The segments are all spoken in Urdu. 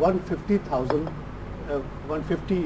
150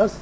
10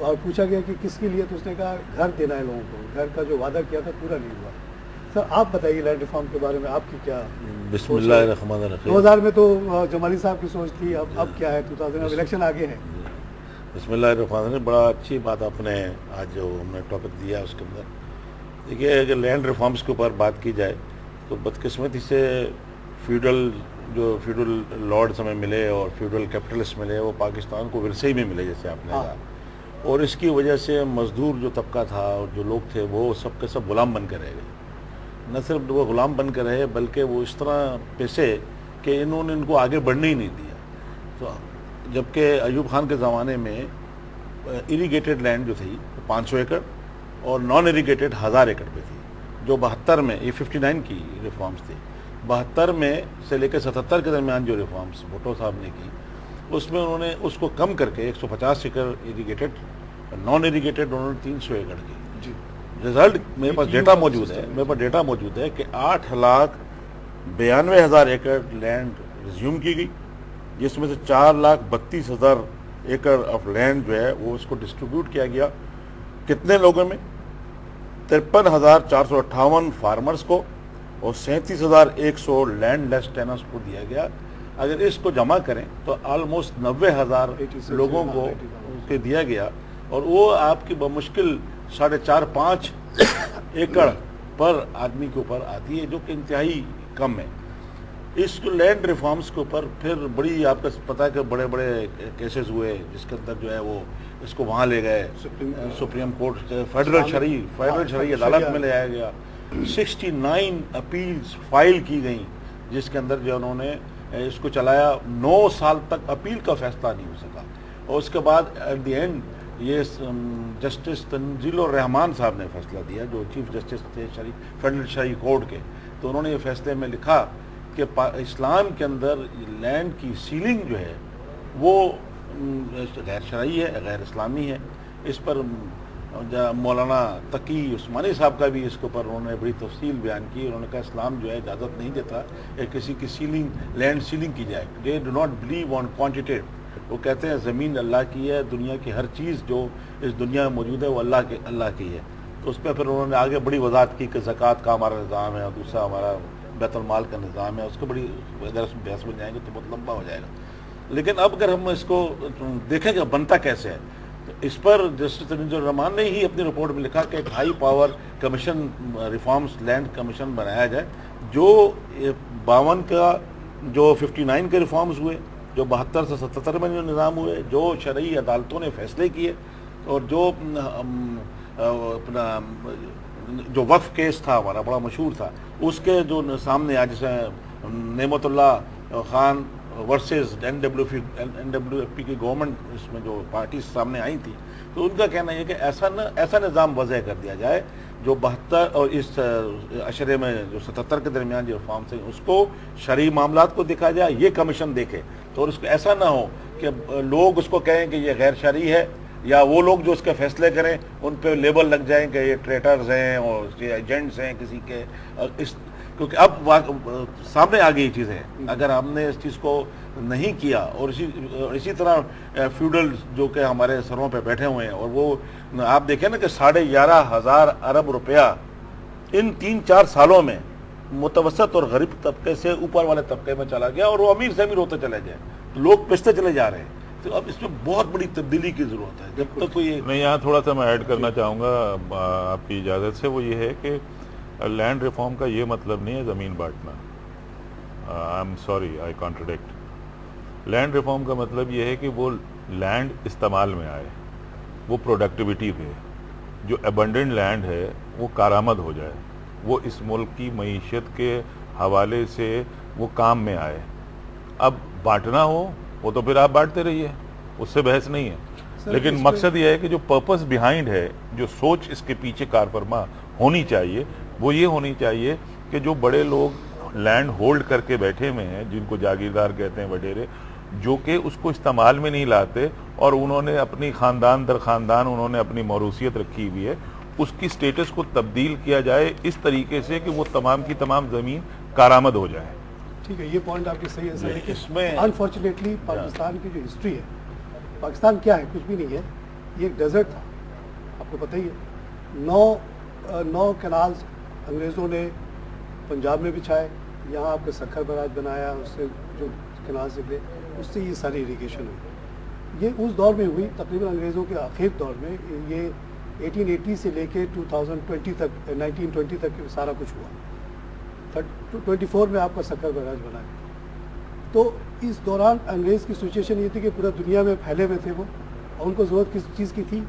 اور پوچھا گیا کہ کس کے لیے، تو اس نے کہا گھر دینا ہے لوگوں کو، گھر کا جو وعدہ کیا تھا پورا نہیں ہوا. سر آپ بتائیے لینڈ ریفارم کے بارے میں آپ کی کیا؟ بسم اللہ الرحمن الرحیم. 2000 میں تو جمالی صاحب کی سوچ تھی، اب کیا ہے 2000 اب الیکشن آگے ہے. بسم اللہ الرحمن الرحیم. بڑا اچھی بات آپ نے آج جو ہم نے ٹاپک دیا اس کے اندر. دیکھیے اگر لینڈ ریفارمز کے اوپر بات کی جائے تو بدقسمتی سے فیوڈل لارڈز ہمیں ملے اور فیوڈل کیپٹلسٹ ملے، وہ پاکستان کو ورثے ہی میں ملے جیسے آپ نے کہا، اور اس کی وجہ سے مزدور جو طبقہ تھا اور جو لوگ تھے وہ سب کے سب غلام بن کے رہ گئے. نہ صرف وہ غلام بن کے رہے بلکہ وہ اس طرح پیسے کہ انہوں نے ان کو آگے بڑھنے ہی نہیں دیا. تو جبکہ ایوب خان کے زمانے میں اریگیٹڈ لینڈ جو تھی 500 ایکڑ اور نان اریگیٹڈ 1000 ایکڑ پہ تھی، جو 72 میں یہ 59 کی ریفارمز تھی. 72 میں سے لے کے 77 کے درمیان جو ریفارمز بھٹو صاحب نے کی اس میں انہوں نے اس کو کم کر کے 150 ایکڑ اریگیٹڈ، نان اریگیٹڈ انہوں نے 300 ایکڑ کی. رزلٹ میرے پاس ڈیٹا موجود ہے کہ 8,92,000 ایکڑ لینڈ ریزیوم کی گئی، جس میں سے 4,32,000 ایکڑ آف لینڈ جو ہے وہ اس کو ڈسٹریبیوٹ کیا گیا. کتنے لوگوں میں؟ 53,458 فارمرز کو اور 37,100 لینڈ لیس ٹیننٹس کو دیا گیا. اگر اس کو جمع کریں تو آلموسٹ 90,000 لوگوں کو دیا گیا، اور وہ آپ کی بمشکل 4.5-5 ایکڑ پر آدمی کے اوپر آتی ہے، جو کہ انتہائی کم ہے. اس لینڈ ریفارمز کے اوپر پھر بڑی آپ کو پتہ ہے کہ بڑے بڑے کیسز ہوئے، جس کے اندر جو ہے وہ اس کو وہاں لے گئے سپریم کورٹ، فیڈرل شرعی عدالت میں لے آیا گیا. 69 اپیلز فائل کی گئیں، جس کے اندر جو انہوں نے اس کو چلایا. 9 سال تک اپیل کا فیصلہ نہیں ہو سکا، اور اس کے بعد ایٹ دی اینڈ یہ جسٹس تنزیل الرحمان صاحب نے فیصلہ دیا، جو چیف جسٹس تھے فیڈرل شرعی کورٹ کے. تو انہوں نے یہ فیصلے میں لکھا کہ اسلام کے اندر لینڈ کی سیلنگ جو ہے وہ غیر شرعی ہے، غیر اسلامی ہے. اس پر مولانا تقی عثمانی صاحب کا بھی اس کے اوپر انہوں نے بڑی تفصیل بیان کی. انہوں نے کہا اسلام جو ہے اجازت نہیں دیتا کہ کسی کی لینڈ سیلنگ کی جائے. They do not believe on quantitative. وہ کہتے ہیں زمین اللہ کی ہے، دنیا کی ہر چیز جو اس دنیا میں موجود ہے وہ اللہ کی ہے. تو اس پہ پھر انہوں نے آگے بڑی وضاحت کی کہ زکوٰۃ کا ہمارا نظام ہے اور دوسرا ہمارا بیت المال کا نظام ہے. اس کو بڑی اگر اس میں بحث میں جائیں گے تو بہت لمبا ہو جائے گا. لیکن اب اگر ہم اس کو دیکھیں کہ بنتا کیسے ہے، تو اس پر جسٹس تنزیل الرحمان نے ہی اپنی رپورٹ میں لکھا کہ ایک high power commission reforms land commission بنایا جائے، جو 52 کا جو 59 کے ریفارمز ہوئے، جو 72 سے 77 میں جو نظام ہوئے، جو شرعی عدالتوں نے فیصلے کیے، اور جو اپنا جو وقف کیس تھا ہمارا بڑا مشہور تھا، اس کے جو سامنے آج جیسے نعمت اللہ خان ورسز NWFP کی گورنمنٹ، اس میں جو پارٹیز سامنے آئی تھی، تو ان کا کہنا یہ کہ ایسا نظام وضع کر دیا جائے جو 72 اور اس اشرے میں جو 77 کے درمیان جو ریفارمز ہیں اس کو شرعی معاملات کو دیکھا جائے، یہ کمیشن دیکھے. تو اس کو ایسا نہ ہو کہ لوگ اس کو کہیں کہ یہ غیر شرعی ہے، یا وہ لوگ جو اس کے فیصلے کریں ان پہ لیبل لگ جائیں کہ یہ ٹریٹرز ہیں اور یہ ایجنٹس ہیں کسی کے. کیونکہ اب سامنے آ گئی چیزیں، اگر ہم نے اس چیز کو نہیں کیا، اور اسی طرح فیوڈل جو کہ ہمارے سروں پہ بیٹھے ہوئے ہیں، اور وہ آپ دیکھیں نا کہ 11,500 ارب روپیہ ان 3-4 سالوں میں متوسط اور غریب طبقے سے اوپر والے طبقے میں چلا گیا، اور وہ امیر سے امیر ہوتے چلے جائیں، لوگ پستے چلے جا رہے ہیں. تو اب اس میں بہت بڑی تبدیلی کی ضرورت ہے. جب تک کوئی میں یہاں تھوڑا سا میں ایڈ کرنا چاہوں گا آپ کی اجازت سے، وہ یہ ہے کہ لینڈ ریفارم کا یہ مطلب نہیں ہے زمین بانٹنا. I am sorry I contradict. Land reform کا مطلب یہ ہے کہ وہ لینڈ استعمال میں آئے، وہ پروڈکٹیوٹی پہ، جو ایبنڈنٹ لینڈ ہے وہ کارآمد ہو جائے، وہ اس ملک کی معیشت کے حوالے سے وہ کام میں آئے. اب بانٹنا ہو وہ تو پھر آپ بانٹتے رہیے، اس سے بحث نہیں ہے. لیکن مقصد یہ ہے کہ جو پرپس بیہائنڈ ہے، جو سوچ اس کے پیچھے کار فرما ہونی چاہیے، وہ یہ ہونی چاہیے کہ جو بڑے لوگ لینڈ ہولڈ کر کے بیٹھے ہوئے ہیں، جن کو جاگیردار کہتے ہیں وڈیرے، جو کہ اس کو استعمال میں نہیں لاتے، اور انہوں نے اپنی خاندان در خاندان انہوں نے اپنی موروثیت رکھی ہوئی ہے، اس کی سٹیٹس کو تبدیل کیا جائے اس طریقے سے کہ وہ تمام کی تمام زمین کارآمد ہو جائے. ٹھیک ہے، یہ پوائنٹ آپ کی صحیح ہے سر. لیکن انفارچونیٹلی پاکستان کی جو ہسٹری ہے، پاکستان کیا ہے؟ کچھ بھی نہیں ہے. یہ ایک ڈیزرٹ تھا، آپ کو پتہ ہی ہے. 9 کینالز انگریزوں نے پنجاب میں بچھائے، یہاں آپ کے سکھر براج بنایا، اس سے جو کینالز نکلے اس سے یہ ساری اریگیشن ہوئی. یہ اس دور میں ہوئی، تقریباً انگریزوں کے آخر دور میں. یہ 1880 سے لے کے 2020 تک 1920 تک سارا کچھ ہوا. 24 میں آپ کا سکھر براج بنا ہے. تو اس دوران انگریز کی سچویشن یہ تھی کہ پورا دنیا میں پھیلے ہوئے تھے وہ، اور ان کو ضرورت کس چیز کی تھی؟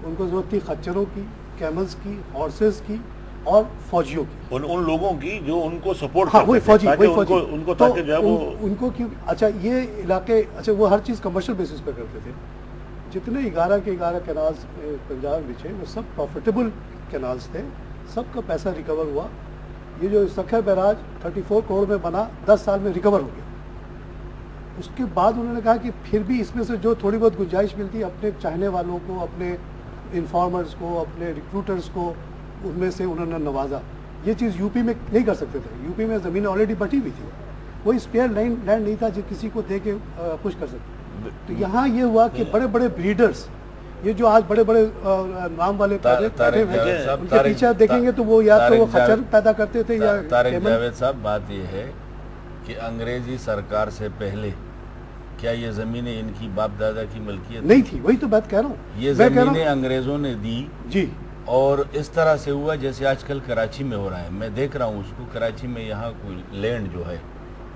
ان کو ضرورت تھی خچروں کی، کیملز کی، ہارسز کی اور فوجیوں کی، ان لوگوں کی جو ان کو سپورٹ ہاں وہی فوجی ان کو تاکہ جو ہے وہ ان کو کیوں. اچھا یہ علاقے، اچھا وہ ہر چیز کمرشل بیسس پہ کرتے تھے. جتنے 11 کے 11 کینالز پنجاب میں بچھے وہ سب پروفیٹیبل کینالز تھے، سب کا پیسہ ریکور ہوا. یہ جو سکھر بیراج 34 کروڑ میں بنا 10 سال میں ریکور ہو گیا. اس کے بعد انہوں نے کہا کہ پھر بھی اس میں سے جو تھوڑی بہت گنجائش ملتی اپنے چاہنے والوں کو، اپنے انفارمرز کو، اپنے ریکروٹرز کو، ان میں سے انہوں نے نوازا. یہ چیز یو پی میں نہیں کر سکتے تھے، یو پی میں زمینیں آلریڈی بٹی ہوئی تھی، کوئی اسپیئر لینڈ نہیں تھا جو کسی کو دے کے خوش کر سکتے. تو یہاں یہ ہوا کہ بڑے بڑے بریڈرز، یہ جو آج بڑے بڑے نام والے بیٹھے ہوئے ان کے پیچھے دیکھیں گے تو وہ یا تو وہ خچر پیدا کرتے تھے یا طارق جاوید صاحب. بات یہ ہے کہ انگریزی سرکار سے پہلے کیا یہ زمینیں ان کی باپ دادا کی ملکیت نہیں تھی؟ وہی تو بات کہہ رہا ہوں. یہ زمینیں انگریزوں نے دی جی، اور اس طرح سے ہوا جیسے آج کل کراچی میں ہو رہا ہے. میں دیکھ رہا ہوں اس کو، کراچی میں یہاں کوئی لینڈ جو ہے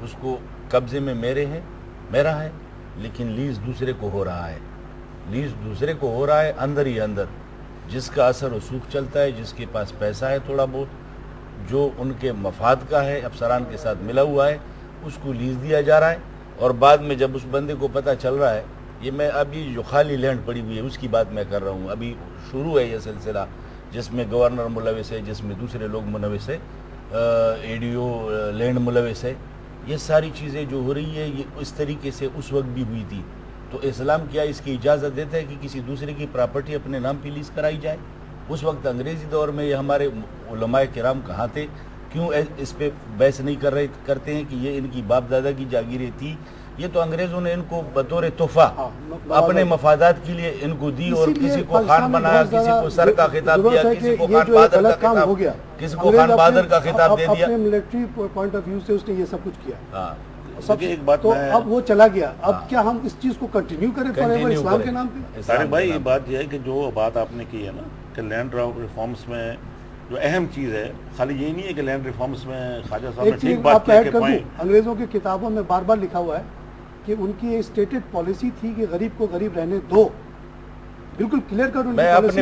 اس کو قبضے میں میرا ہے، لیکن لیز دوسرے کو ہو رہا ہے. لیز دوسرے کو ہو رہا ہے اندر ہی اندر. جس کا اثر رسوخ چلتا ہے، جس کے پاس پیسہ ہے تھوڑا بہت، جو ان کے مفاد کا ہے، افسران کے ساتھ ملا ہوا ہے، اس کو لیز دیا جا رہا ہے. اور بعد میں جب اس بندے کو پتہ چل رہا ہے، یہ میں ابھی جو خالی لینڈ پڑی ہوئی ہے اس کی بات میں کر رہا ہوں، ابھی شروع ہے یہ سلسلہ جس میں گورنر ملوث ہے، جس میں دوسرے لوگ ملوث ہے، ADO لینڈ ملوث ہے. یہ ساری چیزیں جو ہو رہی ہے یہ اس طریقے سے اس وقت بھی ہوئی تھی. تو اسلام کیا اس کی اجازت دیتا ہے کہ کسی دوسرے کی پراپرٹی اپنے نام پہ لیز کرائی جائے؟ اس وقت انگریزی دور میں یہ ہمارے علماء کرام کہاں تھے؟ کیوں اس پہ بحث نہیں کرتے ہیں کہ یہ ان کی باپ دادا کی جاگیریں تھی؟ یہ تو انگریزوں نے ان کو بطور تحفہ اپنے مفادات کے لیے ان کو دی، اور کسی کو خان بنایا، کسی کو سر کا خطاب دیا، کسی کو خان بہادر کا خطاب، کسی کو خان بہادر کا خطاب دے دیا. اپنے ملٹری پوائنٹ آف ویو سے اس نے یہ سب کچھ کیا. ہاں ایک بات تو اب وہ چلا گیا. اب کیا ہم اس چیز کو کنٹینیو کریں فار ایور اسلام کے نام پہ؟ طارق بھائی یہ بات یہ ہے کہ جو بات آپ نے کی ہے نا کہ لینڈ ریفارمز میں جو اہم چیز ہے، خالی یہ نہیں ہے کہ لینڈ ریفارمز میں خواجہ صاحب نے ٹھیک بات کی کہ انگریزوں کی کتابوں میں بار بار لکھا ہوا ہے کہ ان کی یہ اسٹیٹڈ پالیسی تھی کہ غریب کو غریب رہنے دو. بالکل کلیئر کٹ ان کی پالیسی.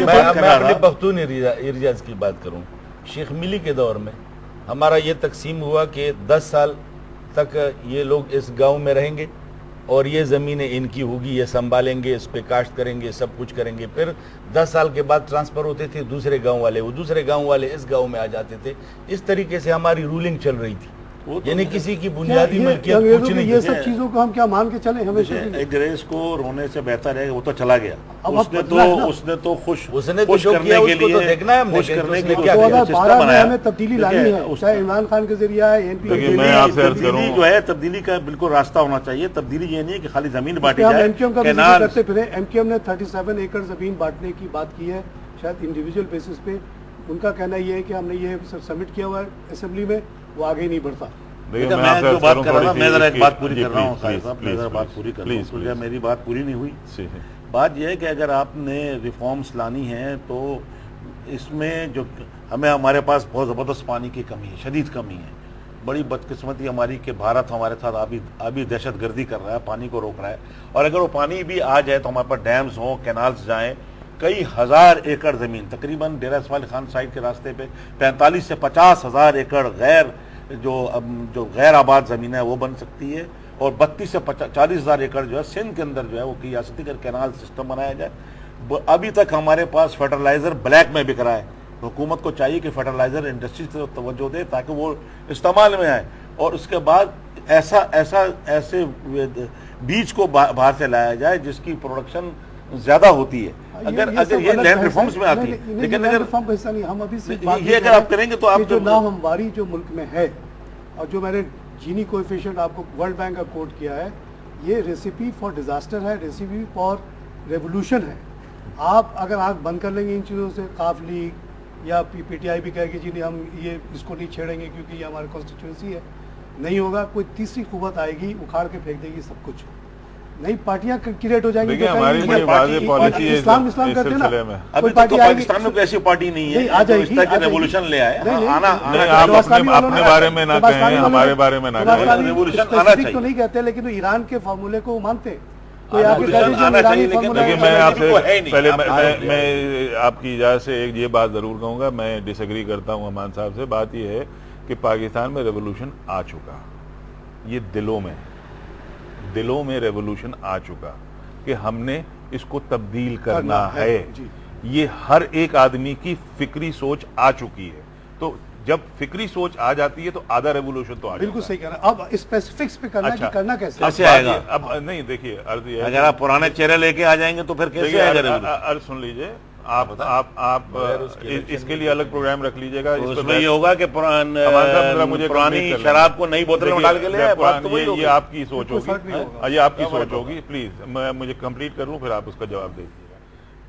میں اپنے پختون ارجاز کی بات کروں. شیخ ملی کے دور میں ہمارا یہ تقسیم ہوا کہ 10 سال تک یہ لوگ اس گاؤں میں رہیں گے اور یہ زمینیں ان کی ہوگی، یہ سنبھالیں گے، اس پہ کاشت کریں گے، سب کچھ کریں گے. پھر 10 سال کے بعد ٹرانسفر ہوتے تھے دوسرے گاؤں والے، وہ دوسرے گاؤں والے اس گاؤں میں آ جاتے تھے. اس طریقے سے ہماری رولنگ چل رہی تھی، یعنی کسی کی بنیادی ملکیت کچھ نہیں. یہ سب چیزوں کو ہم کیا مان کے چلیں؟ ہمیشہ انگریز کو رونے سے بہتر ہے وہ تو چلا گیا. اس نے تو خوش کرنے کے لیے 2012 میں ہمیں تبدیلی لانی ہے، چاہے عمران خان کے ذریعہ ہے، تبدیلی جو ہے تبدیلی کا بالکل راستہ ہونا چاہیے. تبدیلی یہ نہیں ہے کہ خالی زمین بانٹی جائے. ایم کیو ایم کا بھی ذکر کرتے پھرے. ایم کیو ایم نے 37 ایکڑ زمین بانٹنے کی بات کی ہے، شاید انڈیویجول بیسس پہ. ان کا کہنا یہ ہے کہ ہم نے یہ سبمٹ کیا ہوا ہے اسمبلی میں، وہ آگے نہیں بڑھتا. میں جو بات کر رہا ہوں، میں ذرا ایک بات پوری کر رہا ہوں خالد صاحب، میں ذرا بات پوری کر رہا ہوں. میری بات پوری نہیں ہوئی. بات یہ ہے کہ اگر آپ نے ریفارمز لانی ہیں تو اس میں جو ہمارے پاس بہت زبردست پانی کی کمی ہے، شدید کمی ہے. بڑی بدقسمتی ہماری کہ بھارت ہمارے ساتھ آبی دہشت گردی کر رہا ہے، پانی کو روک رہا ہے. اور اگر وہ پانی بھی آ جائے تو ہمارے پاس ڈیمز ہوں، کینالز جائیں. کئی ہزار ایکڑ زمین تقریباً ڈیرہ اسماعیل خان سائٹ کے راستے پہ 45 سے 50 ہزار ایکڑ جو غیر آباد زمین ہے وہ بن سکتی ہے. اور 32 سے 40 ہزار ایکڑ جو ہے سندھ کے اندر جو ہے وہ کی جا سکتی ہے اگر کینال سسٹم بنایا جائے. ابھی تک ہمارے پاس فرٹیلائزر بلیک میں بک رہا ہے. حکومت کو چاہیے کہ فرٹیلائزر انڈسٹری سے توجہ دے تاکہ وہ استعمال میں آئے. اور اس کے بعد ایسے بیج کو باہر سے لایا جائے جس کی پروڈکشن زیادہ ہوتی ہے. اگر یہ لینڈ ریفارمز میں آتی ہے، لیکن اگر یہ اگر آپ کریں گے تو آپ جو ناہمواری جو ملک میں ہے، اور جو میں نے جینی کوئفیشنٹ آپ کو ورلڈ بینک کا کوٹ کیا ہے، یہ ریسیپی فار ڈیزاسٹر ہے، ریسیپی فار ریولوشن ہے. آپ اگر آنکھ بند کر لیں گے ان چیزوں سے، قاف لیگ یا پی ٹی آئی بھی کہے کہ جی نہیں ہم اس کو نہیں چھیڑیں گے کیونکہ یہ ہماری کانسٹیٹیوئنسی ہے، نہیں ہوگا. کوئی تیسری قوت آئے گی اکھاڑ کے پھینک دے گی سب کچھ، نئی پارٹیاں کریٹ ہو جائیں گی. ہماری واضح پالیسی ہے اسلام کرتے ہیں نا، ابھی تک تو پاکستان میں کوئی ایسی پارٹی نہیں ہے آ جائے گی، ریولیوشن لے آئے. آپ اپنے بارے میں نہ کہیں، ہمارے بارے میں نہ کہیں. ریولیوشن آنا چاہیے تو نہیں کہتے لیکن ایران کے فارمولے کو مانتے ہیں. لیکن میں آپ سے پہلے میں آپ کی اجازت سے ایک یہ بات ضرور کہوں گا، میں ڈس ایگری کرتا ہوں امان صاحب سے. بات یہ ہے کہ پاکستان میں ریولوشن آ چکا، یہ دلوں میں ریولوشن آ چکا کہ ہم نے اس کو تبدیل کرنا ہے. یہ ہر ایک آدمی کی فکری سوچ آ چکی ہے. تو جب فکری سوچ آ جاتی ہے تو آدھا ریولوشن تو آ جاتا ہے. بالکل صحیح کہہ رہا ہے. اب اسپیسیفکس پہ کرنا کہ کرنا کیسے آئے گا؟ اب نہیں دیکھیے، اگر آپ پرانے چہرے لے کے آ جائیں گے تو پھر کیسے آئے گا؟ عرض سن لیجئے، آپ اس کے لیے الگ پروگرام رکھ لیجئے گا. اس میں یہ ہوگا کہ پرانی شراب کو نئی بوتلوں میں ڈال کے لے آئے. یہ آپ کی سوچ ہوگی، یہ آپ کی سوچ ہوگی. پلیز میں مجھے کمپلیٹ کر لوں پھر آپ اس کا جواب دیجیے گا.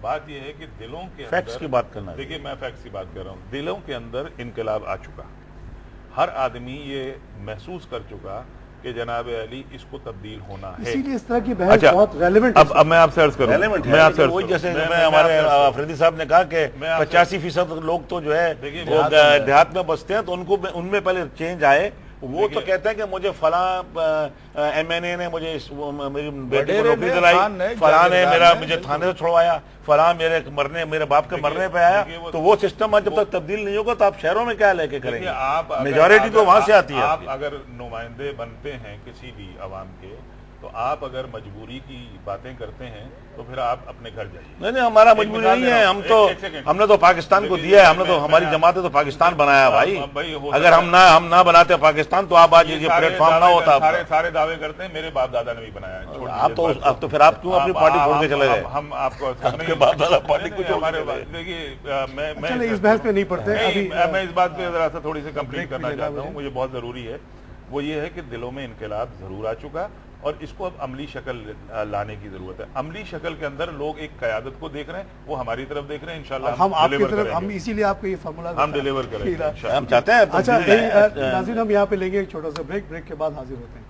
بات یہ ہے کہ دلوں کے فیکٹس کی بات کرنا ہے. دیکھیے میں فیکٹس کی بات کر رہا ہوں. دلوں کے اندر انقلاب آ چکا، ہر آدمی یہ محسوس کر چکا کہ جناب علی اس کو تبدیل ہونا ہے. اسی لیے اس طرح کی بحث بہت ریلیونٹ ہے. اب میں آپ سے عرض کروں، میں آپ سے وہی جیسے ہمارے آفریدی صاحب نے کہا کہ 85% لوگ تو جو ہے وہ دیہات میں بستے ہیں، تو ان میں پہلے چینج آئے. وہ تو کہتے ہیں کہ مجھے فلاں ایم این اے نے مجھے میری بیٹی کو نوکری دلائی، فلاں نے مجھے تھانے سے چھڑوایا، فلاں میرے باپ کے مرنے پہ آیا. تو وہ سسٹم جب تک تبدیل نہیں ہوگا تو آپ شہروں میں کیا لے کے کریں گے؟ میجورٹی تو وہاں سے آتی ہے. آپ اگر نمائندے بنتے ہیں کسی بھی عوام کے، تو آپ اگر مجبوری کی باتیں کرتے ہیں تو پھر آپ اپنے گھر جائیے. نہیں ہمارا مجبوری نہیں ہے. ہم نے تو پاکستان کو دیا ہے، ہم نے تو ہماری جماعت نے تو پاکستان بنایا بھائی. اگر ہم نہ بناتے پاکستان تو آپ آج یہ پلیٹ فارم نہ ہوتا. سارے دعوے کرتے ہیں میرے باپ دادا نے بھی بنایا. آپ تو پھر آپ کیوں اپنی پارٹی چھوڑ کے چلے گئے؟ ہم آپ کو باپ دادا پارٹی کو چھوڑ کے دیکھیے، میں اس بحث پہ نہیں پڑتے. میں اس بات پہ ذرا سا تھوڑی سی کمپلیٹ کرنا چاہتا ہوں، مجھے بہت ضروری ہے. وہ یہ ہے کہ دلوں میں انقلاب ضرور آ چکا اور اس کو اب عملی شکل لانے کی ضرورت ہے. عملی شکل کے اندر لوگ ایک قیادت کو دیکھ رہے ہیں، وہ ہماری طرف دیکھ رہے ہیں. انشاءاللہ ہم آپ کی طرف، ہم اسی لیے آپ کو یہ فارمولا ہم ڈیلیور کریں گے. ہم چاہتے ہیں. اچھا ناظرین، ہم یہاں پہ لیں گے ایک چھوٹا سا بریک کے بعد حاضر ہوتے ہیں.